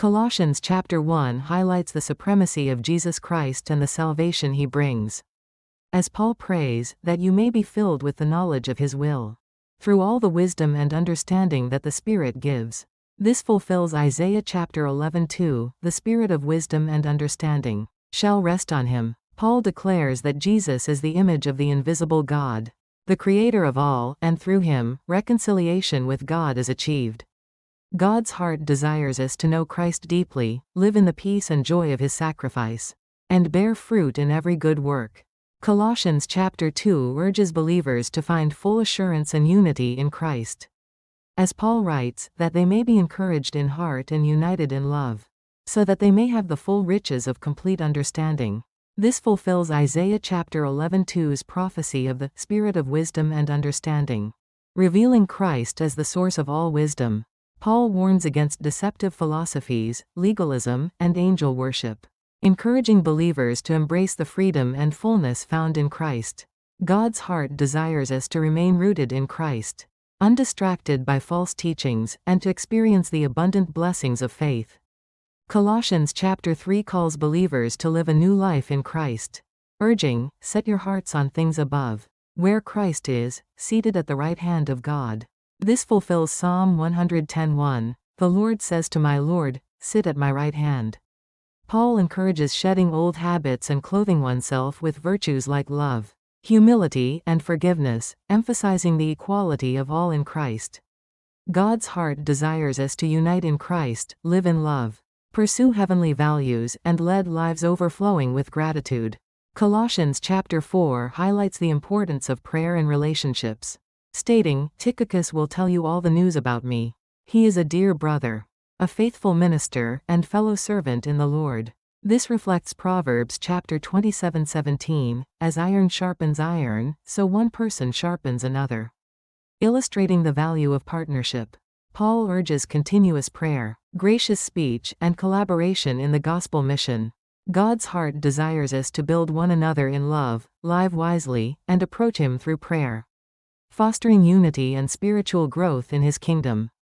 Colossians chapter 1 highlights the supremacy of Jesus Christ and the salvation he brings. As Paul prays, that you may be filled with the knowledge of his will, through all the wisdom and understanding that the Spirit gives. This fulfills Isaiah chapter 11:2, the spirit of wisdom and understanding shall rest on him. Paul declares that Jesus is the image of the invisible God, the creator of all, and through him, reconciliation with God is achieved. God's heart desires us to know Christ deeply, live in the peace and joy of his sacrifice, and bear fruit in every good work. Colossians chapter 2 urges believers to find full assurance and unity in Christ. As Paul writes, that they may be encouraged in heart and united in love, so that they may have the full riches of complete understanding. This fulfills Isaiah chapter 11:2's prophecy of the Spirit of wisdom and understanding. Revealing Christ as the source of all wisdom, Paul warns against deceptive philosophies, legalism, and angel worship, encouraging believers to embrace the freedom and fullness found in Christ. God's heart desires us to remain rooted in Christ, undistracted by false teachings, and to experience the abundant blessings of faith. Colossians chapter 3 calls believers to live a new life in Christ, urging, set your hearts on things above, where Christ is, seated at the right hand of God. This fulfills Psalm 110:1, the Lord says to my Lord, sit at my right hand. Paul encourages shedding old habits and clothing oneself with virtues like love, humility, and forgiveness, emphasizing the equality of all in Christ. God's heart desires us to unite in Christ, live in love, pursue heavenly values, and lead lives overflowing with gratitude. Colossians chapter 4 highlights the importance of prayer and relationships, stating, Tychicus will tell you all the news about me. He is a dear brother, a faithful minister, and fellow servant in the Lord. This reflects Proverbs chapter 27:17, as iron sharpens iron, so one person sharpens another. Illustrating the value of partnership, Paul urges continuous prayer, gracious speech, and collaboration in the gospel mission. God's heart desires us to build one another in love, live wisely, and approach him through prayer, fostering unity and spiritual growth in his kingdom.